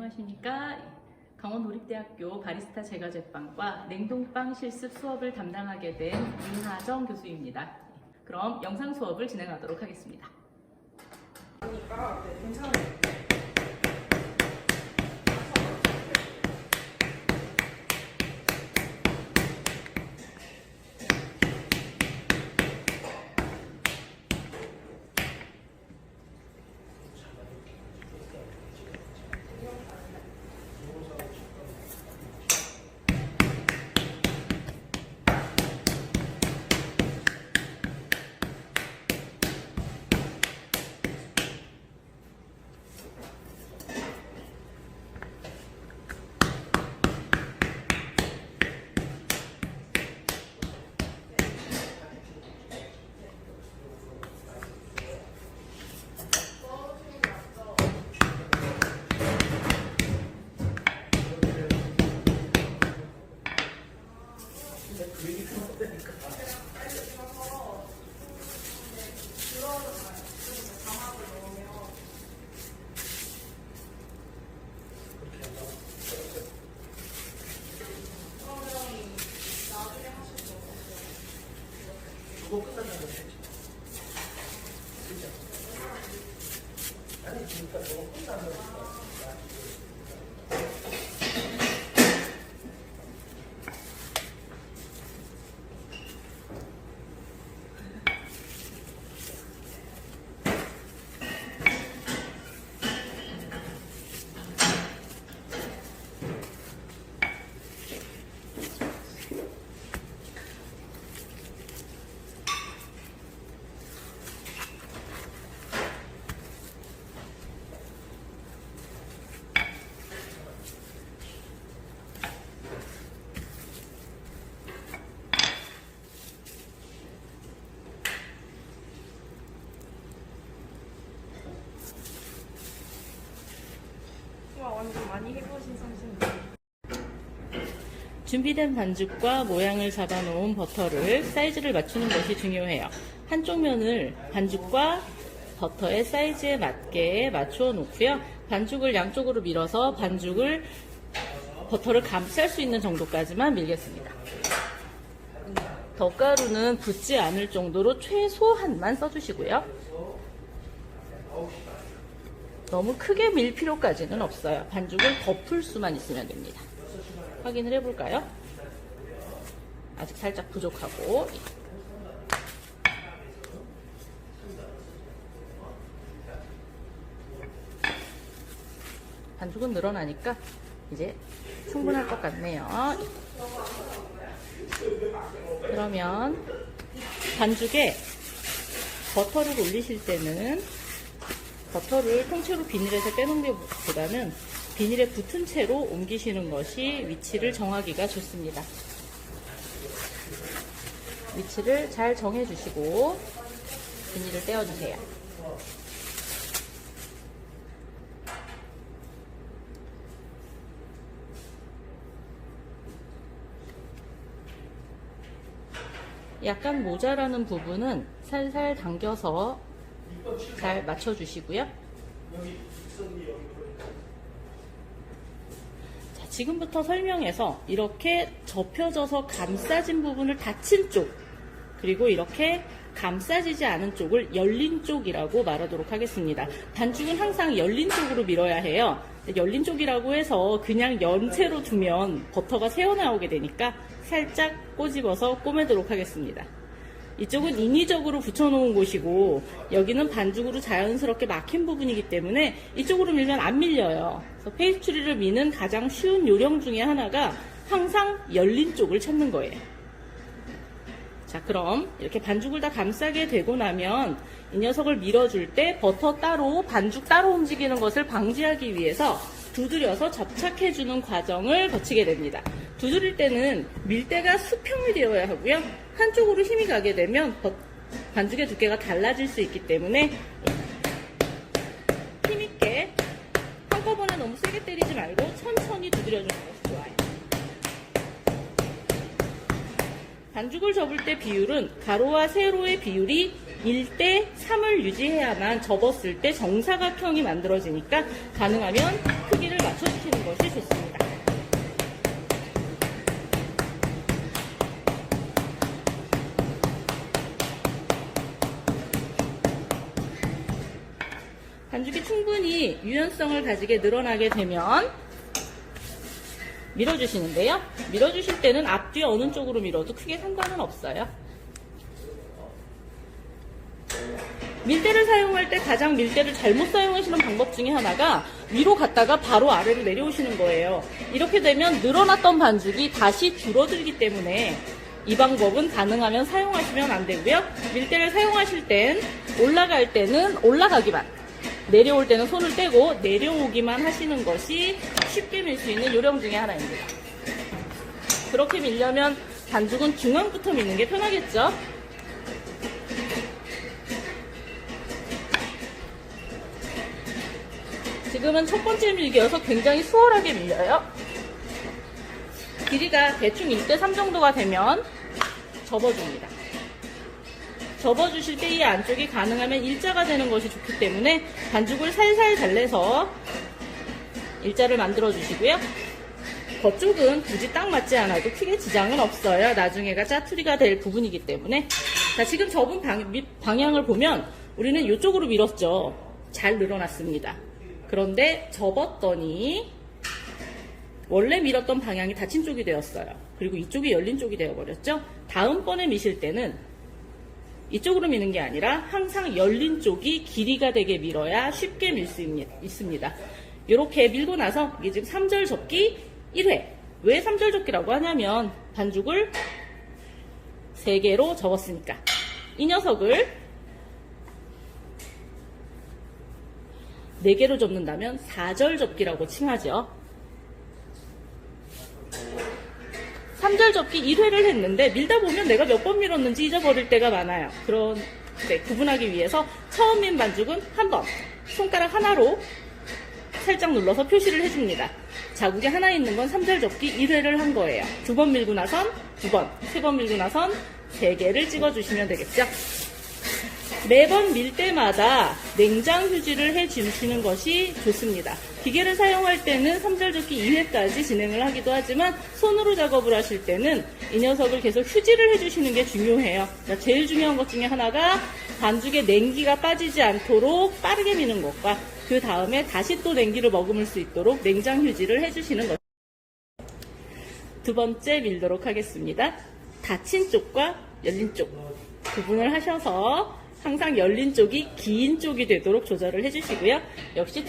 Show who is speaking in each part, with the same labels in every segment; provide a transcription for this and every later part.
Speaker 1: 안녕하십니까. 강원도립대학교 바리스타 제과제빵과 냉동빵 실습 수업을 담당하게 된 윤하정 교수입니다. 그럼 영상 수업을 진행하도록 하겠습니다.
Speaker 2: 괜찮아요. 그거 끝난다고 했지. 그죠? 아니, 그러니까 그거 끝난다고 했어.
Speaker 3: 완전 많이 해보신 솜씨인데.
Speaker 1: 준비된 반죽과 모양을 잡아놓은 버터를 사이즈를 맞추는 것이 중요해요. 한쪽 면을 반죽과 버터의 사이즈에 맞게 맞추어 놓고요. 반죽을 양쪽으로 밀어서 버터를 감쌀 수 있는 정도까지만 밀겠습니다. 덧가루는 붙지 않을 정도로 최소한만 써주시고요. 너무 크게 밀 필요까지는 없어요. 반죽을 덮을 수만 있으면 됩니다. 확인을 해볼까요? 아직 살짝 부족하고, 반죽은 늘어나니까 이제 충분할 것 같네요. 그러면 반죽에 버터를 올리실 때는 버터를 통째로 비닐에서 빼놓는 것보다는 비닐에 붙은 채로 옮기시는 것이 위치를 정하기가 좋습니다. 위치를 잘 정해주시고 비닐을 떼어주세요. 약간 모자라는 부분은 살살 당겨서 잘 맞춰주시고요. 자, 지금부터 설명해서 이렇게 접혀져서 감싸진 부분을 닫힌 쪽, 그리고 이렇게 감싸지지 않은 쪽을 열린 쪽이라고 말하도록 하겠습니다. 반죽은 항상 열린 쪽으로 밀어야 해요. 열린 쪽이라고 해서 그냥 연채로 두면 버터가 새어나오게 되니까 살짝 꼬집어서 꼬매도록 하겠습니다. 이쪽은 인위적으로 붙여놓은 곳이고 여기는 반죽으로 자연스럽게 막힌 부분이기 때문에 이쪽으로 밀면 안 밀려요. 그래서 페이스트리를 미는 가장 쉬운 요령 중에 하나가 항상 열린 쪽을 찾는 거예요. 자, 그럼 이렇게 반죽을 다 감싸게 되고 나면 이 녀석을 밀어줄 때 버터 따로, 반죽 따로 움직이는 것을 방지하기 위해서 두드려서 접착해주는 과정을 거치게 됩니다. 두드릴 때는 밀대가 수평이 되어야 하고요. 한쪽으로 힘이 가게 되면 반죽의 두께가 달라질 수 있기 때문에 힘있게 한꺼번에 너무 세게 때리지 말고 천천히 두드려주는 것이 좋아요. 반죽을 접을 때 비율은 가로와 세로의 비율이 1대 3을 유지해야만 접었을 때 정사각형이 만들어지니까 가능하면 크기를 맞춰주시는 것이 좋습니다. 반죽이 충분히 유연성을 가지게 늘어나게 되면 밀어주시는데요. 밀어주실 때는 앞뒤 어느 쪽으로 밀어도 크게 상관은 없어요. 밀대를 사용할 때 가장 밀대를 잘못 사용하시는 방법 중에 하나가 위로 갔다가 바로 아래로 내려오시는 거예요. 이렇게 되면 늘어났던 반죽이 다시 줄어들기 때문에 이 방법은 가능하면 사용하시면 안 되고요. 밀대를 사용하실 땐 올라갈 때는 올라가기만, 내려올 때는 손을 떼고 내려오기만 하시는 것이 쉽게 밀 수 있는 요령 중에 하나입니다. 그렇게 밀려면 반죽은 중앙부터 미는 게 편하겠죠? 지금은 첫 번째 밀기여서 굉장히 수월하게 밀려요. 길이가 대충 1대 3 정도가 되면 접어줍니다. 접어주실 때 이 안쪽이 가능하면 일자가 되는 것이 좋기 때문에 반죽을 살살 달래서 일자를 만들어 주시고요. 겉쪽은 굳이 딱 맞지 않아도 크게 지장은 없어요. 나중에가 짜투리가 될 부분이기 때문에. 자, 지금 접은 방향을 보면 우리는 이쪽으로 밀었죠. 잘 늘어났습니다. 그런데 접었더니 원래 밀었던 방향이 닫힌 쪽이 되었어요. 그리고 이쪽이 열린 쪽이 되어버렸죠. 다음번에 미실 때는 이쪽으로 미는 게 아니라 항상 열린 쪽이 길이가 되게 밀어야 쉽게 밀 수 있습니다. 이렇게 밀고 나서 이게 지금 3절 접기 1회. 왜 3절 접기라고 하냐면 반죽을 3개로 접었으니까. 이 녀석을 4개로 접는다면 4절 접기라고 칭하죠. 3절 접기 1회를 했는데 밀다 보면 내가 몇 번 밀었는지 잊어버릴 때가 많아요. 그런데 구분하기 위해서 처음 민 반죽은 한 번, 손가락 하나로 살짝 눌러서 표시를 해줍니다. 자국이 하나 있는 건 3절 접기 1회를 한 거예요. 2번 밀고 나선 2번, 3번 밀고 나선 3개를 찍어주시면 되겠죠. 매번 밀 때마다 냉장 휴지를 해주시는 것이 좋습니다. 기계를 사용할 때는 3절 접기 2회까지 진행을 하기도 하지만 손으로 작업을 하실 때는 이 녀석을 계속 휴지를 해주시는 게 중요해요. 제일 중요한 것 중에 하나가 반죽에 냉기가 빠지지 않도록 빠르게 미는 것과 그 다음에 다시 또 냉기를 머금을 수 있도록 냉장 휴지를 해주시는 것. 두 번째 밀도록 하겠습니다. 닫힌 쪽과 열린 쪽 구분을 하셔서 항상 열린 쪽이 긴 쪽이 되도록 조절을 해주시고요. 역시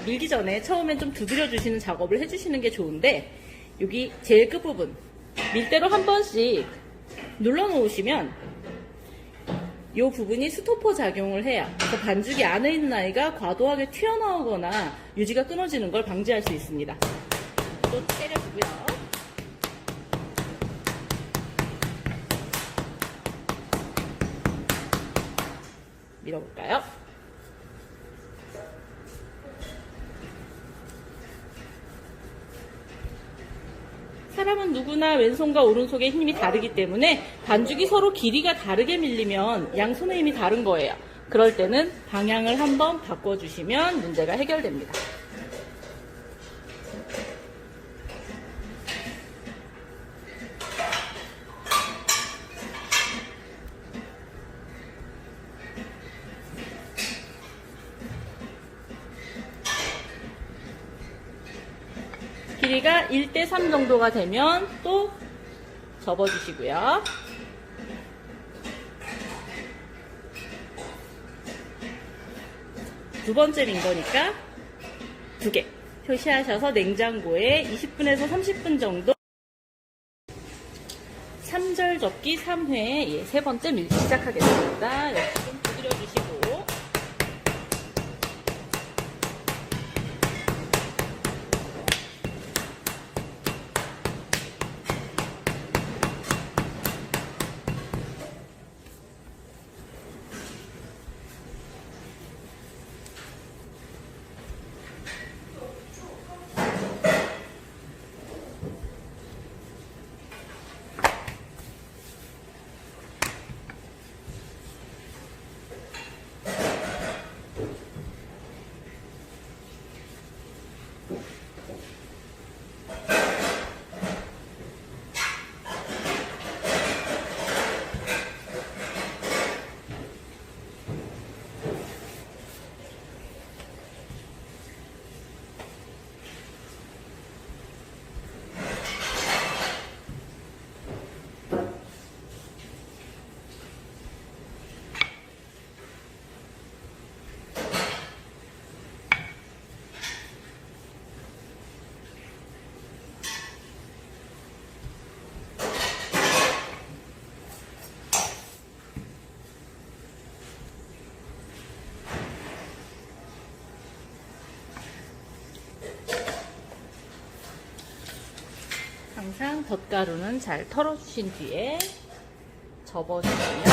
Speaker 1: 밀기 전에 처음엔 좀 두드려 주시는 작업을 해주시는 게 좋은데 여기 제일 끝부분 밀대로 한 번씩 눌러 놓으시면 이 부분이 스토퍼 작용을 해요. 그래서 반죽이 안에 있는 아이가 과도하게 튀어나오거나 유지가 끊어지는 걸 방지할 수 있습니다. 또 때려주고요. 밀어볼까요? 사람은 누구나 왼손과 오른손의 힘이 다르기 때문에 반죽이 서로 길이가 다르게 밀리면 양손의 힘이 다른 거예요. 그럴 때는 방향을 한번 바꿔주시면 문제가 해결됩니다. 길이가 1대 3 정도가 되면 또 접어주시고요. 두 번째 민 거니까 2개 표시하셔서 냉장고에 20분에서 30분 정도 3절 접기 3회 세 번째 밀기 시작하겠습니다. 역시 좀 두드려주시고 항상 덧가루는 잘 털어주신 뒤에 접어주시면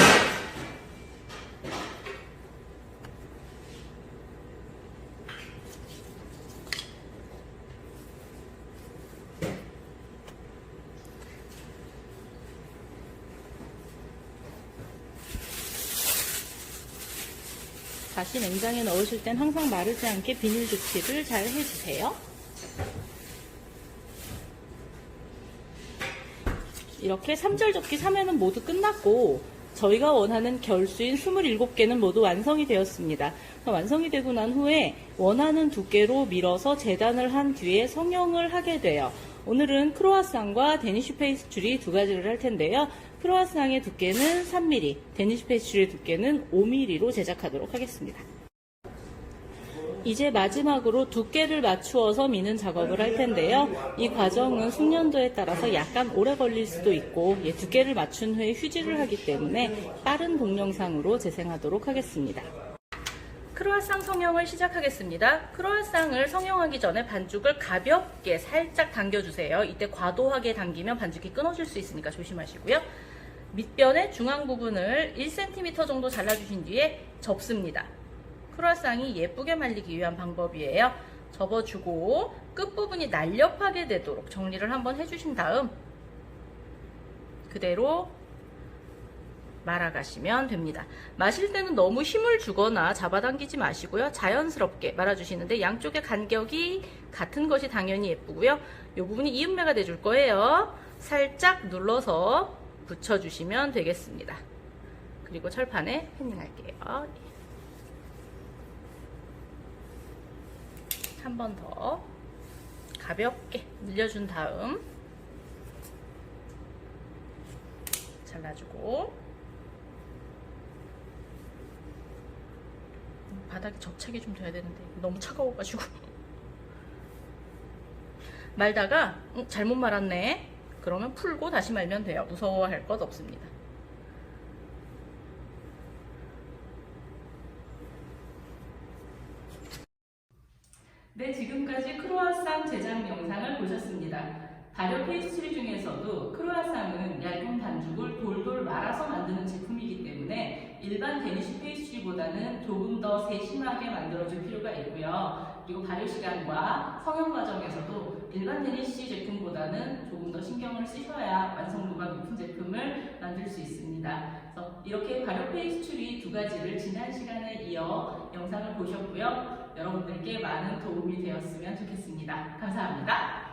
Speaker 1: 다시 냉장에 넣으실 땐 항상 마르지 않게 비닐 조치를 잘 해주세요. 이렇게 3절 접기 3회는 모두 끝났고 저희가 원하는 결수인 27개는 모두 완성이 되었습니다. 완성이 되고 난 후에 원하는 두께로 밀어서 재단을 한 뒤에 성형을 하게 돼요. 오늘은 크로와상과 데니쉬 페이스츄리 두 가지를 할 텐데요. 크로와상의 두께는 3mm, 데니쉬 페이스츄리의 두께는 5mm로 제작하도록 하겠습니다. 이제 마지막으로 두께를 맞추어서 미는 작업을 할 텐데요. 이 과정은 숙련도에 따라서 약간 오래 걸릴 수도 있고 두께를 맞춘 후에 휴지를 하기 때문에 빠른 동영상으로 재생하도록 하겠습니다. 크로와상 성형을 시작하겠습니다. 크로와상을 성형하기 전에 반죽을 가볍게 살짝 당겨주세요. 이때 과도하게 당기면 반죽이 끊어질 수 있으니까 조심하시고요. 밑변의 중앙 부분을 1cm 정도 잘라주신 뒤에 접습니다. 크로와상이 예쁘게 말리기 위한 방법이에요. 접어주고 끝부분이 날렵하게 되도록 정리를 한번 해주신 다음 그대로 말아가시면 됩니다. 마실 때는 너무 힘을 주거나 잡아당기지 마시고요. 자연스럽게 말아주시는데 양쪽의 간격이 같은 것이 당연히 예쁘고요. 이 부분이 이음매가 돼줄 거예요. 살짝 눌러서 붙여주시면 되겠습니다. 그리고 철판에 패닝할게요. 한 번 더 가볍게 늘려준 다음 잘라주고 바닥에 접착이 좀 돼야 되는데 너무 차가워가지고 말다가 잘못 말았네 그러면 풀고 다시 말면 돼요. 무서워할 것 없습니다. 네, 지금까지 크로와상 제작 영상을 보셨습니다. 발효 페이스트리 중에서도 크로와상은 얇은 반죽을 돌돌 말아서 만드는 제품이기 때문에 일반 데니쉬 페이스트리보다는 조금 더 세심하게 만들어줄 필요가 있고요. 그리고 발효 시간과 성형 과정에서도 일반 데니쉬 제품보다는 조금 더 신경을 쓰셔야 완성도가 높은 제품을 만들 수 있습니다. 그래서 이렇게 발효 페이스트리 두 가지를 지난 시간에 이어 영상을 보셨고요. 여러분들께 많은 도움이 되었으면 좋겠습니다. 감사합니다.